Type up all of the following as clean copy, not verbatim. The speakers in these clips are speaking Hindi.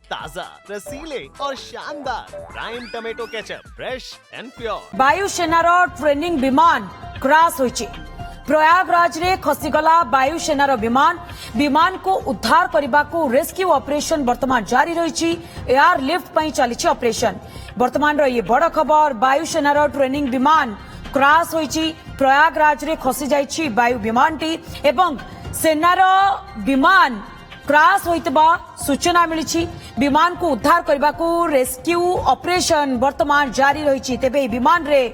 ताजा, रसीले और शानदार prime tomato ketchup, fresh and pure. वायुसेनार ट्रेनिंग विमान क्रैश होइछि। प्रयागराज रे खसीगला वायुसेनार विमान को उद्धार करने को रेस्क्यू ऑपरेशन वर्तमान जारी रही। एयर लिफ्ट पई चली ऑपरेशन। वर्तमान ये बड़ खबर, वायुसेनार ट्रेनिंग विमान क्रैश होइछि। प्रयागराज रे खसी जाइछि वायु विमानटी एवं सेनार विमान क्रैश होइतबा सूचना मिली। विमान को उद्धार करने को रेस्क्यू ऑपरेशन वर्तमान जारी रही। तेबे विमान रे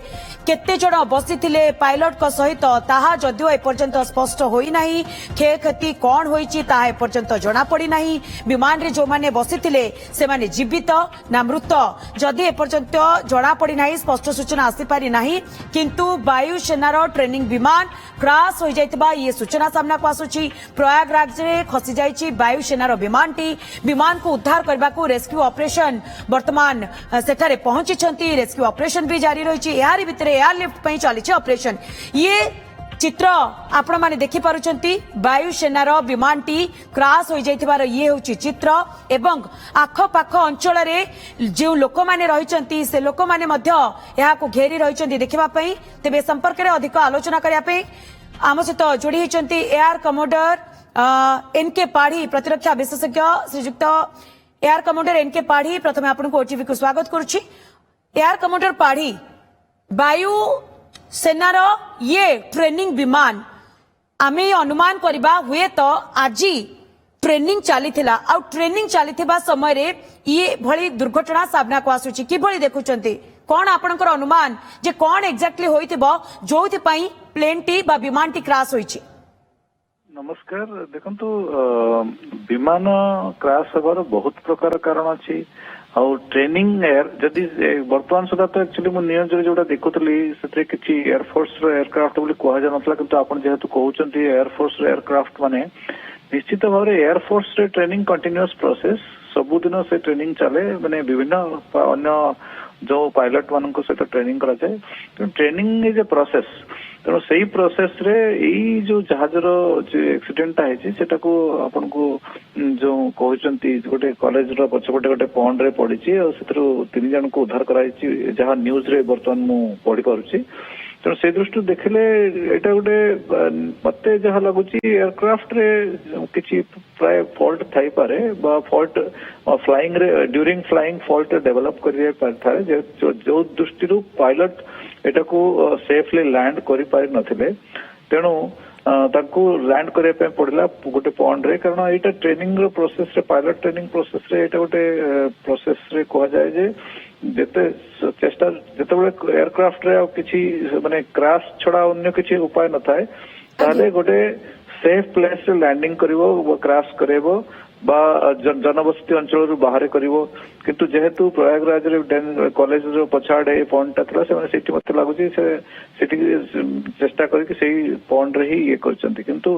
केते जण बसिथिले पायलट को सहित ताहा जदिओ एपर्यंत स्पष्ट होई नाही। क्षयक्षति कौन होईची ताहा एपर्यंत जना पड़ी नाही। विमान रे जो माने बसिथिले से माने जीवित ना मृत जदि एपर्यंत जना पड़ी नाही, स्पष्ट सूचना आसी पारि नाही। किंतु वायुसेनार ट्रेनिंग विमान क्रैश हो जाइतबा ये सूचना सामना को आसुची। प्रयागराज रे खसी जाइची वायुसेनार विमानटी। विमान को उद्धार करने को रेस्क्यू ऑपरेशन वर्तमान सेठारे पहुंची। रेस्क्यू ऑपरेशन भी जारी रही। यार भितर एयर लिफ्ट पई चली ऑपरेशन। ये चित्र आपण माने देखि पारुचंती। वायुसेनार विमानटी क्रैश हो जाइथिबार ये होची चित्र एवं आखपाख अंचल रे जो लोक माने रहिचंती से लोक माने मध्य यहा को घेरी रहिचंती देखिबा पई। तेबे संपर्क रे अधिक आलोचना करिया पई आम सहित जोड़ी होइचंती एयर कमांडर एनके पाढ़ी, प्रतिरक्षा विशेषज्ञ श्रीयुक्त एयर कमांडर एनके पाढ़ी। प्रथम आपनको ओटीवी को स्वागत करुछि। एयर कमांडर पाढ़ी, वायु सेनार ये ट्रेनिंग विमान आमे अनुमान करबा हुए तो आज ट्रेनिंग चली ट्रेनिंग चली समय रे ये भली दुर्घटना सामना को आसुची। कि भली देखुचंती कौन आपनकर अनुमान जे कौन एक्जेक्टली होइथिबो जोथि पई प्लेन टी बा विमान टी क्रैश होइछि? नमस्कार। देखंतु विमान क्रैश होबार बहुत प्रकार कारण अछि। और ट्रेनिंग एयर जदि वर्तमान सुधा तो एक्चुअली मु न्यूज रे जोटा देखुतली सेते किछि एयरफोर्स रो एयरक्राफ्ट बोली कुहा जा नथला, किंतु आपण जेहेतु कहउचंती एयरफोर्स रो एयरक्राफ्ट माने निश्चित भाव रे एयरफोर्स रे ट्रेनिंग कंटीन्यूअस प्रोसेस सबुदिन से ट्रेनिंग चले। माने विभिन्न अन्य जो पायलट मान सहित ट्रेनिंग करा जाए। तो ट्रेनिंग इज ए प्रोसेस। तेणु से प्रोसेस रे यही जो जहाजर जो एक्सीडेंटा है सेटा को आपन को जो कहउचंती गोटे कॉलेज रो पछपटे गोटे पॉन्ड रे पड़ी और सेतरो 3 जन को उद्धार कराई जहाँ न्यूज रे वर्तमान मु पढ़ी पारुछि। तेणु से दृष्टि देखले एटा गोटे मते जहाँ लगुच एयरक्राफ्ट रे किछि प्राय फॉल्ट थाई पारे बा फॉल्ट फ्लाइंग रे ड्यूरिंग फ्लाइंग फॉल्ट डेवलप करिए पारे जो दृष्टि पायलट एटा को सेफली लैंड करि पारि नथिले। तेणु ताको लैंड करिया पे पड़ला गोटे पॉन्ड रे। कारण एटा ट्रेनिंग रो प्रोसेस रे पायलट ट्रेनिंग प्रोसेस रे एटा गोटे प्रोसेस रे कहा जाए जे जेते चेष्टा जेते बळे एयरक्राफ्ट रे किछि माने क्रैश छडा अन्य किछि उपाय न थाए ताले गोटे सेफ प्लेस रे लैंडिंग करिवो क्रैश करेबो बा जनबसती अंचल रु बाहर करिवो। किंतु जेहेतु प्रयागराज रे कॉलेज रो पछाडे पॉइंट तकला से माने सेठी मते लागुची से सेठी चेष्टा करके सेही पॉइंट रे ही ये करचंती। किंतु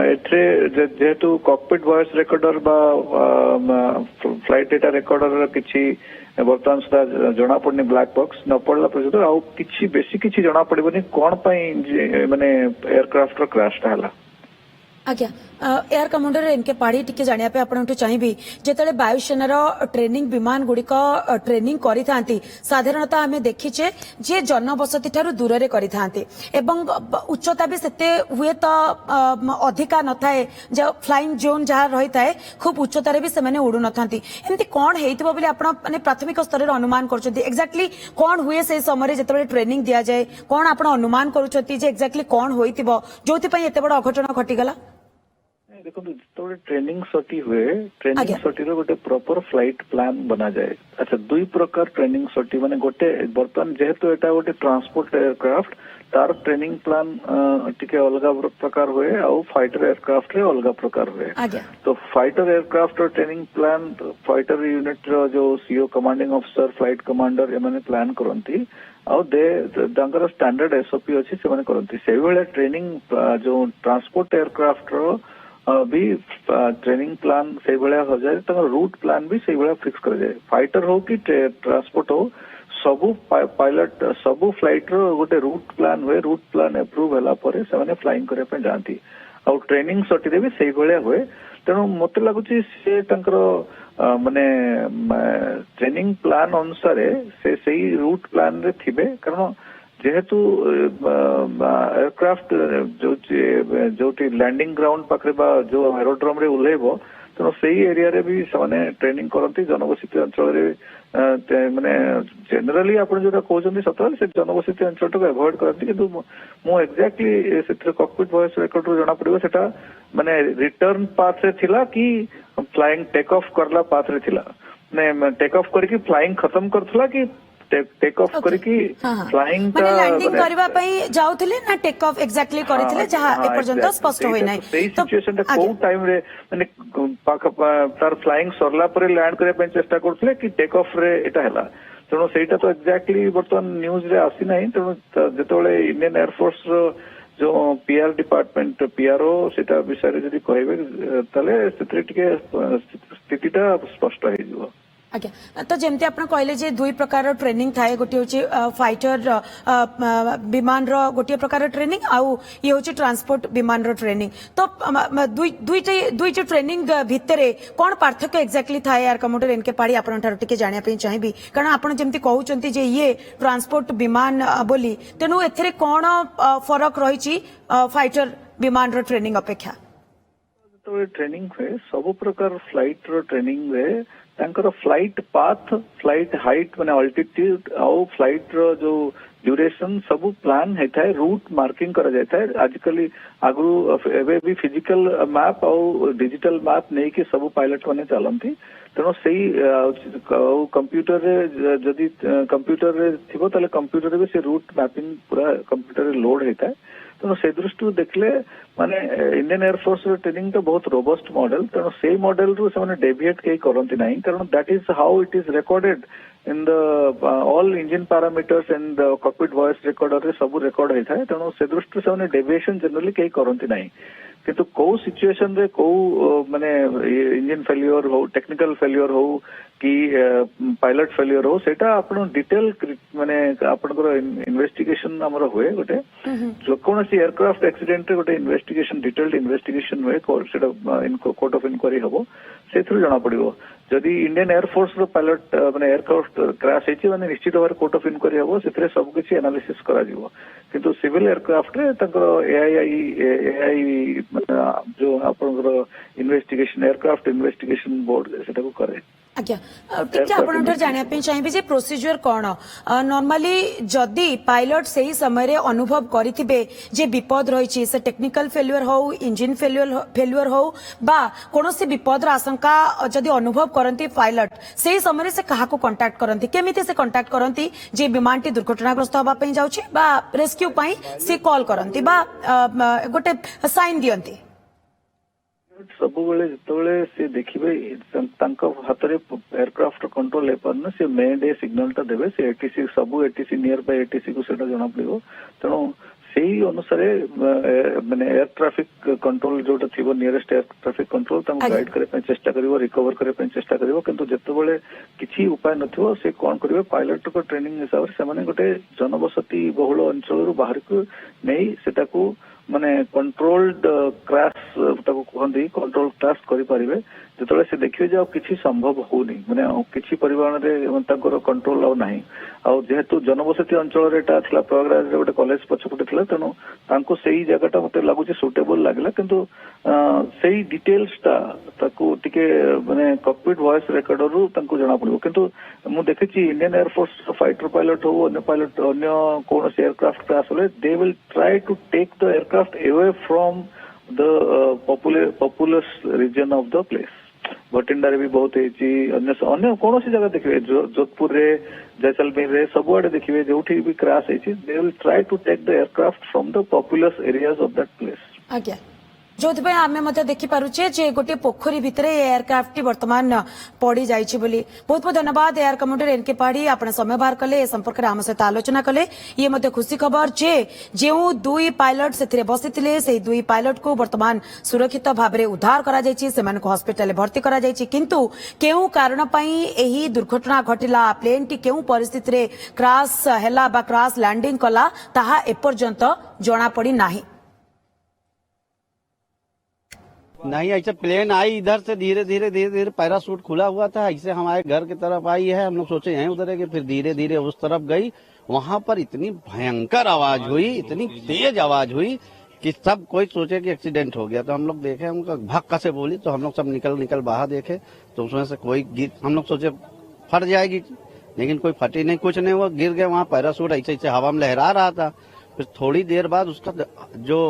एथरे जेहेतु कॉकपिट वॉइस रिकॉर्डर बा फ्लाइट डेटा रिकॉर्डर किछि वर्तमान सुधा जना पड़नी ब्लैक बॉक्स न पड़ला पर्यंत आउ किछि बेसी किछि जना पड़िबनी कोन पई माने एयरक्राफ्ट रो क्रैश हला। आज्ञा एयर कमांडर एनके पाढ़ी टिके जानिया पे आपनठु चाहिबी जेतले वायुसेनार ट्रेनिंग विमान गुड़िक ट्रेनिंग करि थांती साधारणतः हमें देखिचे जे जनबसती ठारू दूर रे करि थांती एवं उच्चता भी सेते हुए तो अधिका न थाए जो फ्लाइंग जोन जहां रही थाए खूब उच्चता रे भी से माने उडु न थांती। एमती कोन हेइतबो बोली आपण माने प्राथमिक स्तर रे अनुमान करछथि एक्जेक्टली कोन हुए से समय रे जेतबे ट्रेनिंग दिया जाए कोन आपण अनुमान करूछथि जे एक्जेक्टली कोन होइतिबो जोथि पई एते बड़ अघटन घटी गला? देखो जो ट्रेनिंग सटी हुए ट्रेनिंग सटी रो गोटे प्रॉपर फ्लाइट प्लान बना जाए। अच्छा दुई प्रकार ट्रेनिंग सटी माने गोटे बर्तमान जेहेतु एटा गोटे ट्रांसपोर्ट एयरक्राफ्ट तार ट्रेनिंग प्लान टिके अलग प्रकार हुए और फाइटर एयरक्राफ्ट रे अलग प्रकार हुए। तो फाइटर एयरक्राफ्ट रो ट्रेनिंग प्लान फाइटर यूनिट रो जो CO commanding officer flight commander ए माने प्लान करंती और दे स्टैंडर्ड एसओपी अच्छी से माने करंती। से बेले ट्रेनिंग जो ट्रांसपोर्ट एयरक्राफ्ट रो भी ट्रेनिंग प्लान से भाया हो जाए रूट प्लान भी से भाया फिक्स कर जाए। फाइटर हो कि ट्रांसपोर्ट हो सबू पायलट सबू फ्लाइट रो गोटे रूट प्लान हुए। रूट प्लान एप्रूव होला परे से माने फ्लाइंग करे पे जांती और ट्रेनिंग सटी भी से भाया हुए। तेणु मते लगुच से तांकर माने ट्रेनिंग प्लान अनुसार से सही रूट प्लान रे थिबे कारण जेहेतु एयरक्राफ्ट जो लैंडिंग ग्राउंड पाखे जो एरोड्रम रे उल्लेब तेणु से एरिया रे भी से ट्रेनिंग करती जनबसती अंचल माने जेनेराली आप जो कहते सतत से जनबसती अंचल टाक एवॉइड करती कि मु एक्जाक्टली से कॉकपिट वॉइस रेकॉर्ड रू जना पड़ो सेटा माने रिटर्न पाथ रे थिला कि फ्लाइंग टेक ऑफ करला पाथ रे थिला माने टेक ऑफ करके फ्लाइंग खत्म करथला कि टेक ऑफ करके फ्लाइंग माने लैंडिंग करबा पई जाउथिले ना टेक ऑफ एग्जैक्टली करथिले जहां ए पर्यंत स्पष्ट होय नै सही सिचुएशन रे को टाइम रे माने तार फ्लाइंग सरला परे लैंड करे पई चेष्टा करथिले कि टेक ऑफ रे एटा हला तेणु सेटा तो एक्जाक्टली बर्तमान न्यूज रे आसी नै तेणु जेतोले इंडियन एयरफोर्स जो पीआर डिपार्टमेंट पीआरओ सेटा विषय जदि कहबे तले सेतरे टिके स्थितिटा स्पष्ट हे जिवो आज्ञा तो जमती आप कहले जे दुई प्रकार ट्रेनिंग थाए गोटे होची फाइटर विमान रो गोटे प्रकार ट्रेनिंग आउ ये होची ट्रांसपोर्ट विमान रो ट्रेनिंग तो दुईटी ट्रेनिंग भितरे कौन पार्थक्य एक्जाक्टली थाए एयर कमांडर एनके पाड़ी आपन ठार टिके जानिया पे चाहिबी कारण आपन जमती कहउचंती जे ये ट्रांसपोर्ट विमान बोली तेनु एथरे कौन फरक रहिची फाइटर विमान रो ट्रेनिंग अपेक्षा तो ट्रेनिंग रे सब प्रकार फ्लाइट रो ट्रेनिंग रे तांकर फ्लाइट पाथ फ्लाइट हाइट माने अल्टीट्यूड आउ फ्लाइट रो जो ड्यूरेशन सब प्लान होता है रूट मार्किंग करा जाता है आजकल आगु एवं भी फिजिकल मैप आउ डिजिटल मैप नहीं कि सब पायलट मैंने चलती तेणु से कंप्यूटर रे जदि कंप्यूटर रे थिबो ताले कंप्यूटर रे भी से रूट मैपिंग पूरा कंप्यूटर रे लोड होता है तेणु से दृष्टि देखले माने इंडियन एयरफोर्स ट्रेनिंग तो बहुत रोबस्ट मॉडल तेणु से मॉडल रू से डेविएट कहीं करती ना कारण that is how it is recorded in the all engine parameters and cockpit voice recorder सब रिकॉर्ड होता है तेणु से दृष्टि से डेविएशन जनरली कहीं करती ना किंतु कौ सिचुएशन रे कौ माने इंजिन फेल्योर हो टेक्निकल फेल्योर हो कि पायलट फेल्योर हो सेटा आपण डिटेल माने आपनकर इन्वेस्टिगेशन हमर हुए गोटे जो कोनसी एयरक्राफ्ट एक्सीडेंट रे गोटे इन्वेस्टिगेशन डिटेल्ड इन्वेस्टिगेशन हुए सेटा कोर्ट ऑफ इंक्वायरी हबो सेथरु जाना पड़िबो जदि इंडियन एयरफोर्स रो पायलट माने एयरक्राफ्ट क्रैश हेची माने निश्चित भाव कोर्ट ऑफ इंक्वायरी हबो सेथरे सब किछि एनालिसिस करा जिवो किंतु सिविल एयरक्राफ्ट रे तकर एआई जो आपनकर इन्वेस्टिगेशन एयरक्राफ्ट इन्वेस्टिगेशन बोर्ड सेटा को करे आज्ञा टिके आपण जानिया पे चाहिबे जे प्रोसीजर कोन नॉर्मली जदी पायलट सही समय रे अनुभव करिथिबे जे विपद रहिछि से टेक्निकल फेल्युअर हो इंजिन फेल्युअर हो बा कोनोसी विपद आशंका जदी अनुभव करंती पायलट सही समय रे से कहा को कांटेक्ट करंती केमिति से कांटेक्ट करंती जे विमानटी दुर्घटनाग्रस्त होबा पई जाउछि बा रेस्क्यू पई से कॉल करंती बा गोटे साइन दियंती सब से देखिए हाथ में एयरक्राफ्ट कंट्रोल हो पार से मे डे सिग्नल टा देवे से एटीसी सब एटीसी नियर बाय एटीसी को सेटा जना पड़ो तेणु से अनुसार माने एयर ट्रैफिक कंट्रोल जोटा थी nearest air traffic control guide करने चेष्टा करिवो रिकवर करने चेष्टा करिवो किंतु जेतेबेले किछि उपाय नथिवो से कोन करिवो पायलट को ट्रेनिंग हिसाब से माने गोटे जनबसती बहुल अंचल बाहर को नहीं सेटा को माने कंट्रोल्ड क्रैश ताको कहंदी कंट्रोल क्रैश करि परिबे जेतले से देखिबे जे किछि संभव होनी माने किछि परिमाण रे ताकर कंट्रोल आ नाही आ जेहेतु जनबसती अंचल रे एटा थिला प्रयागराज रे गोटे कॉलेज पछपटे थिला तेनु तांको सेही जगहटा मते लागुची सुटेबल लागला किंतु सेही डिटेल्स ता ताको टिके माने कॉकपिट वॉइस रिकॉर्डर रु तांको जणा पड़िबो किंतु मु देखिछि इंडियन एयरफोर्स फाइटर पायलट हो अन्य पायलट अन्य कोनोसी एयरक्राफ्ट क्रैश होले they will try to take the aircraft away from the populous region of the place Bathinda रे भी बहुत अन्य कौन सी जगह देखिए जोधपुर रे जैसलमेर रे सबुआडे देखिए जोठी भी क्रैश है they will try to take the aircraft from the populous areas of that place आज्ञा जो आम देखी पारुचे जे गोटे पोखरी भितर एयरक्राफ्ट वर्तमान पड़ी जाइछि बोली बहुत बहुत धन्यवाद एयर कमांडर एनके पाड़ी आपण समय बाहर कले ए संपर्क में आम सहित आलोचना कले ये मध्य खुशी खबर जे जो दुई पायलट से बसिथिले से दुई पायलट को वर्तमान सुरक्षित भाव में उद्धार करा जाइछि सेमान को हॉस्पिटल भर्ती करा जाइछि किंतु केउ कारण पई एही दुर्घटना घटिला प्लेन टी केउ परिस्थिति रे क्रैश हैला बा क्रैश लैंडिंग कला ताहा एपर्यंत जणा पड़ी नाही नहीं, ऐसे प्लेन आई इधर से धीरे धीरे धीरे धीरे पैराशूट खुला हुआ था, ऐसे हमारे घर की तरफ आई है। हम लोग सोचे यहीं उतरेंगे, फिर धीरे धीरे उस तरफ गई। वहां पर इतनी भयंकर आवाज हुई, इतनी तेज आवाज हुई कि सब कोई सोचे कि एक्सीडेंट हो गया। तो हम लोग देखे, उनका भक्का से बोली, तो हम लोग सब निकल बाहर देखे, तो उसमें से कोई हम लोग सोचे फट जाएगी, लेकिन कोई फटी नहीं, कुछ नहीं हुआ। गिर गए वहाँ, पैराशूट ऐसे ऐसे हवा में लहरा रहा था। फिर थोड़ी देर बाद उसका जो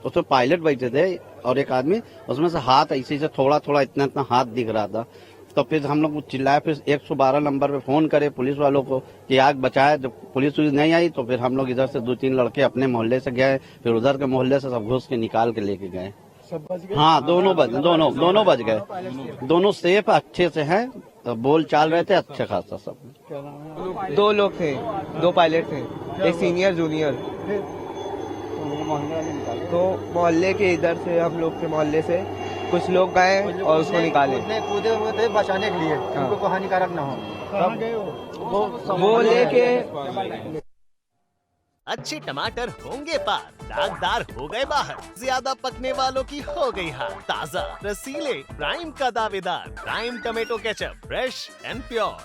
उसमें पायलट बैठे थे और एक आदमी, उसमें से हाथ ऐसे ऐसे थोड़ा थोड़ा इतना इतना हाथ दिख रहा था। तो फिर हम लोग चिल्लाए, फिर 112 नंबर पे फोन करे पुलिस वालों को कि आग बचाए। तो पुलिस नहीं आई, तो फिर हम लोग इधर से 2-3 लड़के अपने मोहल्ले से गए, फिर उधर के मोहल्ले से सब घुस के निकाल के लेके गए। हाँ, दोनों बच गए, दोनों सेफ अच्छे से हैं, बोल चाल रहे थे अच्छे खासा सब। 2 लोग थे, 2 पायलट थे, एक सीनियर जूनियर। तो मोहल्ले के इधर से, हम लोग के मोहल्ले से कुछ लोग गए और उसको निकाले, कूदे हुए थे बचाने के लिए, उनको हानिकारक ना हो। वो लेके अच्छे टमाटर होंगे पार, दागदार हो गए बाहर, ज्यादा पकने वालों की हो गई हार। ताजा रसीले प्राइम का दावेदार prime tomato ketchup, fresh and pure.